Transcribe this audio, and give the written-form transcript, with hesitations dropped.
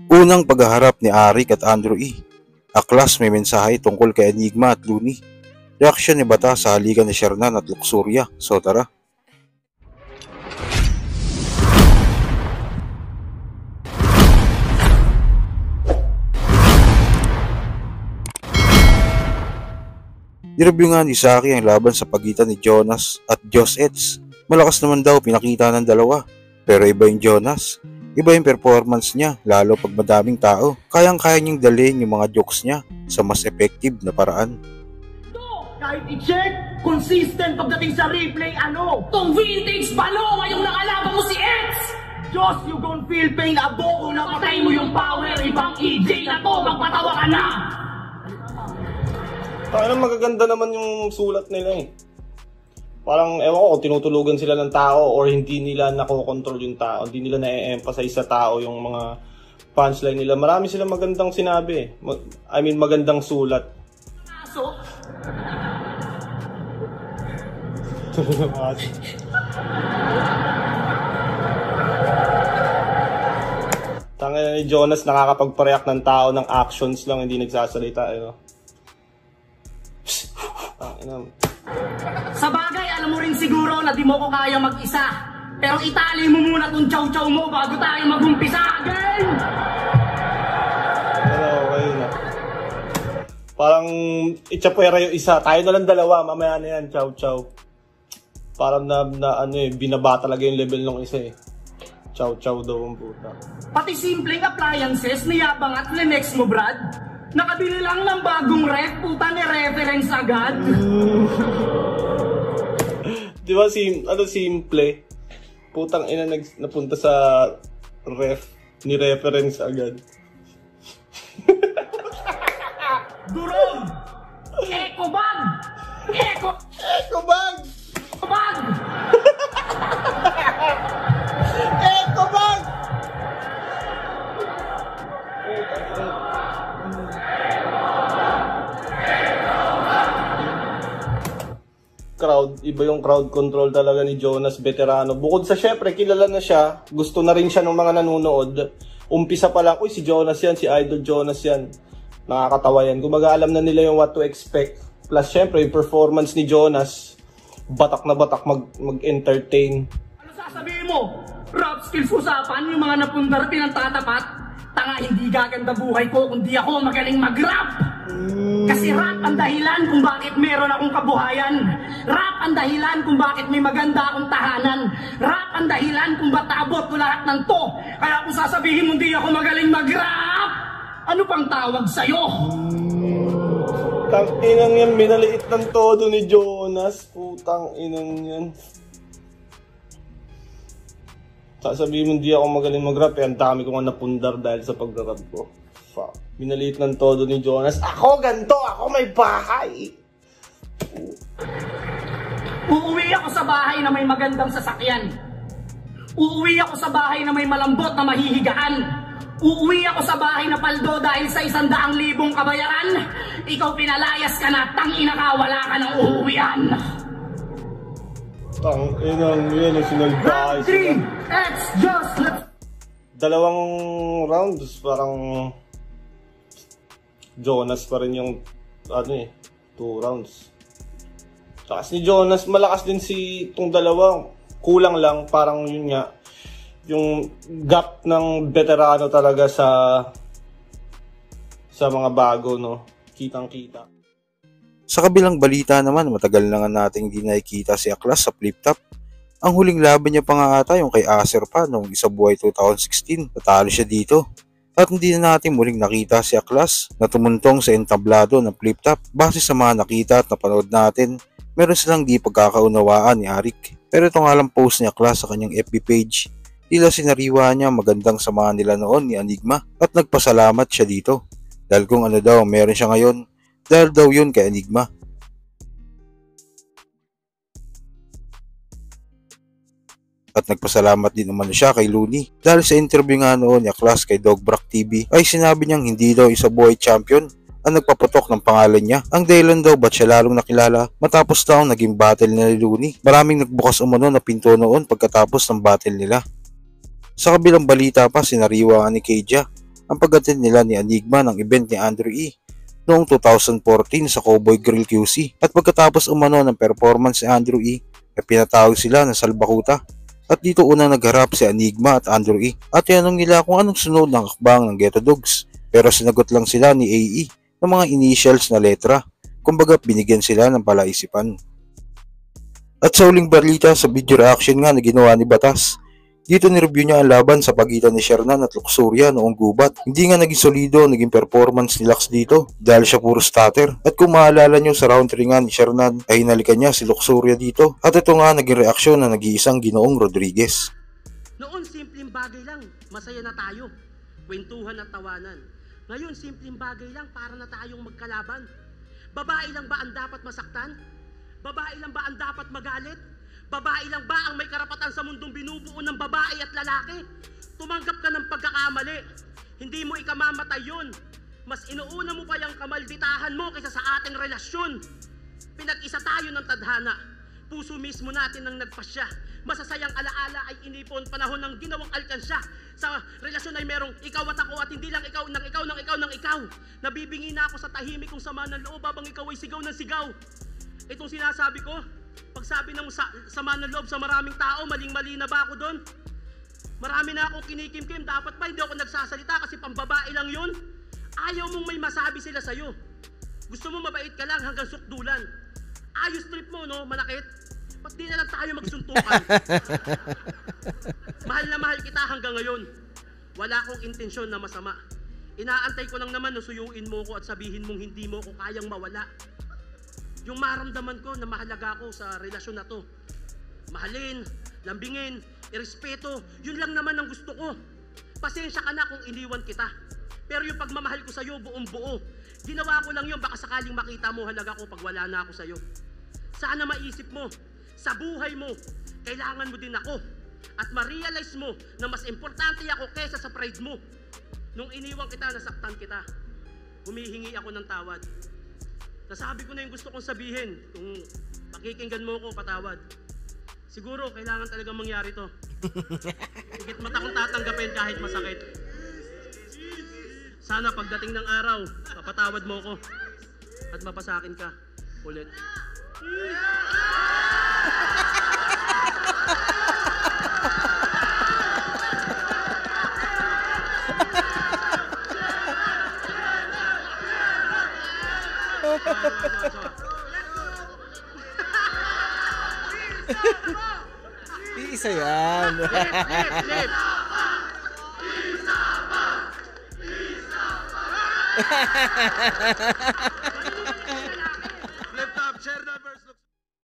Unang paghaharap ni Arik at Andrew E. Aklas may mensahe tungkol kay Enigma at Looney. Reaksyon ni Bata sa halikan ni Shernan at Luxuria. So tara. Nireview nga ni Saki ang laban sa pagitan ni Jonas at Joss Eds. Malakas naman daw pinakita ng dalawa. Pero iba yung Jonas. Iba yung performance niya, lalo pag madaming tao. Kayang-kaya niyang dalhin yung mga jokes niya sa mas effective na paraan. Kahit i-check, consistent pagdating sa replay, tong vintage balo ngayong nakalaban mo si Eds! Diyos, you gon' feel pain, abo, kung napatay mo yung power, ibang EJ na to, magpatawa ka na! Parang magaganda naman yung sulat nila eh. Parang ewan ko, tinutulugan sila ng tao or hindi nila nakokontrol yung tao. Hindi nila na-emphasize sa tao yung mga punchline nila. Marami silang magandang sinabi. Magandang sulat. So, Tangina ni Jonas nakakapagpareact ng tao ng actions lang, hindi nagsasalita. Sa bagay, alam mo rin siguro na di mo ko kaya mag-isa. Pero itali mo muna tong chow-chow mo bago tayo mag-umpisa. Game! Okay na. Parang itchapwera yung isa. Tayo na lang dalawa. Mamaya na yan, chow-chow. Parang binaba talaga yung level ng isa eh. Chow-chow daw ang puta. Pati simpleng appliances, niyabang at linex mo, Brad. Nakabili lang ng bagong ref, puta ni reference agad. Di ba simple? Putang ina napunta sa ref, ni reference agad. Durog! Eco bag! Eco bag! bag! Eco bag! Iba yung crowd control talaga ni Jonas, veterano. Bukod sa syempre, kilala na siya, gusto na rin siya ng mga nanonood. Umpisa pa lang, si Jonas yan, si Idol Jonas yan. Nakakatawa yan. Kumaga alam na nila yung what to expect. Plus syempre, yung performance ni Jonas, batak na batak mag-entertain. Ano sasabihin mo? Rap skills usapan, yung mga napundar pinantatapat? Tanga, hindi gaganda buhay ko kung di ako magaling mag-rap! Kasi rap ang dahilan kung bakit meron akong kabuhayan. Rap ang dahilan kung bakit may maganda akong tahanan. Rap ang dahilan kung ba't naabot ko lahat ng to. Kaya kung sasabihin mo di ako magaling mag-rap, ano pang tawag sa'yo? Tang inang yan, minaliit ng todo ni Jonas. Putang inang yan. Sasabihin mo di ako magaling mag-rap, ang dami ko nga napundar dahil sa pag-rap ko. Fuck. Minaliit ng todo ni Jonas. Ako ganto, ako may bahay. Uuwi ako sa bahay na may magandang sasakyan. Uuwi ako sa bahay na may malambot na mahihigaan. Uuwi ako sa bahay na paldo dahil sa 100,000 kabayaran. Ikaw pinalayas ka na, tangina ka, wala ka ng uuwian. Tanginang yan, sinalbahay sila. It's just dalawang rounds, parang Jonas pa rin yung 2 rounds. Takas ni Jonas, malakas din itong dalawa. Kulang lang, parang yun nga, yung gap ng veterano talaga sa mga bago, no? Kitang-kita. Sa kabilang balita naman, matagal na nga nating di nakikita si Aklas sa flip top. Ang huling laban niya pa nga ata yung kay Acer pa noong Isabuhay 2016. Natalo siya dito. At hindi na natin muling nakita si Aklas na tumuntong sa entablado ng flip top. Base sa mga nakita at napanood natin, meron silang di pagkakaunawaan ni Arik. Pero ito nga lang post ni Aklas sa kanyang FB page. Tila sinariwa niya magandang samahan nila noon ni Enigma at nagpasalamat siya dito. Dahil kung ano daw meron siya ngayon, dahil daw yun kay Enigma. At nagpasalamat din naman siya kay Looney dahil sa interview nga noon ni Aklas kay Dogbrak TV ay sinabi niyang hindi daw Isabuhay champion ang nagpaputok ng pangalan niya. Ang dahilan daw ba't siya lalong nakilala matapos daw naging battle nila ni Looney. Maraming nagbukas umano na pinto noon pagkatapos ng battle nila. Sa kabilang balita pa, sinariwa ni Keija ang pag-attend nila ni Enigma ng event ni Andrew E. noong 2014 sa Cowboy Grill QC. At pagkatapos umano ng performance ni Andrew E, ay pinatawag sila ng Salbakuta. At dito unang nagharap si Enigma at Andrew E. At tinanong nila kung anong sunod ng hakbang ng Ghetto Dogs. Pero sinagot lang sila ni AE ng mga initials na letra. Kumbaga binigyan sila ng palaisipan. At sa huling balita sa video reaction nga na ginawa ni Batas, dito nireview niya ang laban sa pagitan ni Shernan at Luxuria noong gubat. Hindi nga naging solido naging performance ni Lux dito dahil siya puro stutter. At kung maalala nyo sa round 3 nga ni Shernan ay hinalikan niya si Luxuria dito. At ito nga naging reaksyon na nag-iisang Ginoong Rodriguez. Noon simpleng bagay lang, masaya na tayo. Kwentuhan at tawanan. Ngayon simpleng bagay lang para na tayong magkalaban. Babae lang ba ang dapat masaktan? Babae lang ba ang dapat magalit? Babae lang ba ang may karapatan sa mundong binubuo ng babae at lalaki? Tumanggap ka ng pagkakamali. Hindi mo ikamamatay yun. Mas inuuna mo pa yung kamalditahan mo kaysa sa ating relasyon. Pinag-isa tayo ng tadhana. Puso mismo natin ang nagpasya. Masasayang alaala ay inipon panahon ng ginawang alkansya. Sa relasyon ay merong ikaw at ako at hindi lang ikaw ng ikaw ng ikaw ng ikaw. Nabibingi na ako sa tahimik kong sama ng loob habang ikaw ay sigaw ng sigaw. Itong sinasabi ko, pagsabi ng sama ng loob sa maraming tao, maling-mali na ba ako doon? Marami na akong kinikimkim, dapat ba hindi ako nagsasalita kasi pambabae lang yun? Ayaw mong may masabi sila sa'yo. Gusto mo mabait ka lang hanggang sukdulan. Ayos trip mo, no? Manakit. Ba't di na lang tayo magsuntukan? Mahal na mahal kita hanggang ngayon. Wala akong intensyon na masama. Inaantay ko lang naman na suyuin mo ko at sabihin mong hindi mo ko kayang mawala. Yung maramdaman ko na mahalaga ako sa relasyon na to. Mahalin, lambingin, irespeto, yun lang naman ang gusto ko. Pasensya ka na kung iniwan kita. Pero yung pagmamahal ko sa'yo buong buo, ginawa ko lang yun baka sakaling makita mo halaga ko pag wala na ako sa'yo. Sana maisip mo, sa buhay mo, kailangan mo din ako. At ma-realize mo na mas importante ako kaysa sa pride mo. Nung iniwan kita, nasaktan kita. Humihingi ako ng tawad. Nasabi ko na yung gusto kong sabihin. Kung pakikinggan mo ko, patawad. Siguro, kailangan talaga mangyari to. Higit mata kong tatanggapin kahit masakit. Sana pagdating ng araw, papatawad mo ko. At mapasakin ka. Ulit. Isa yan. Lip. Isa pa.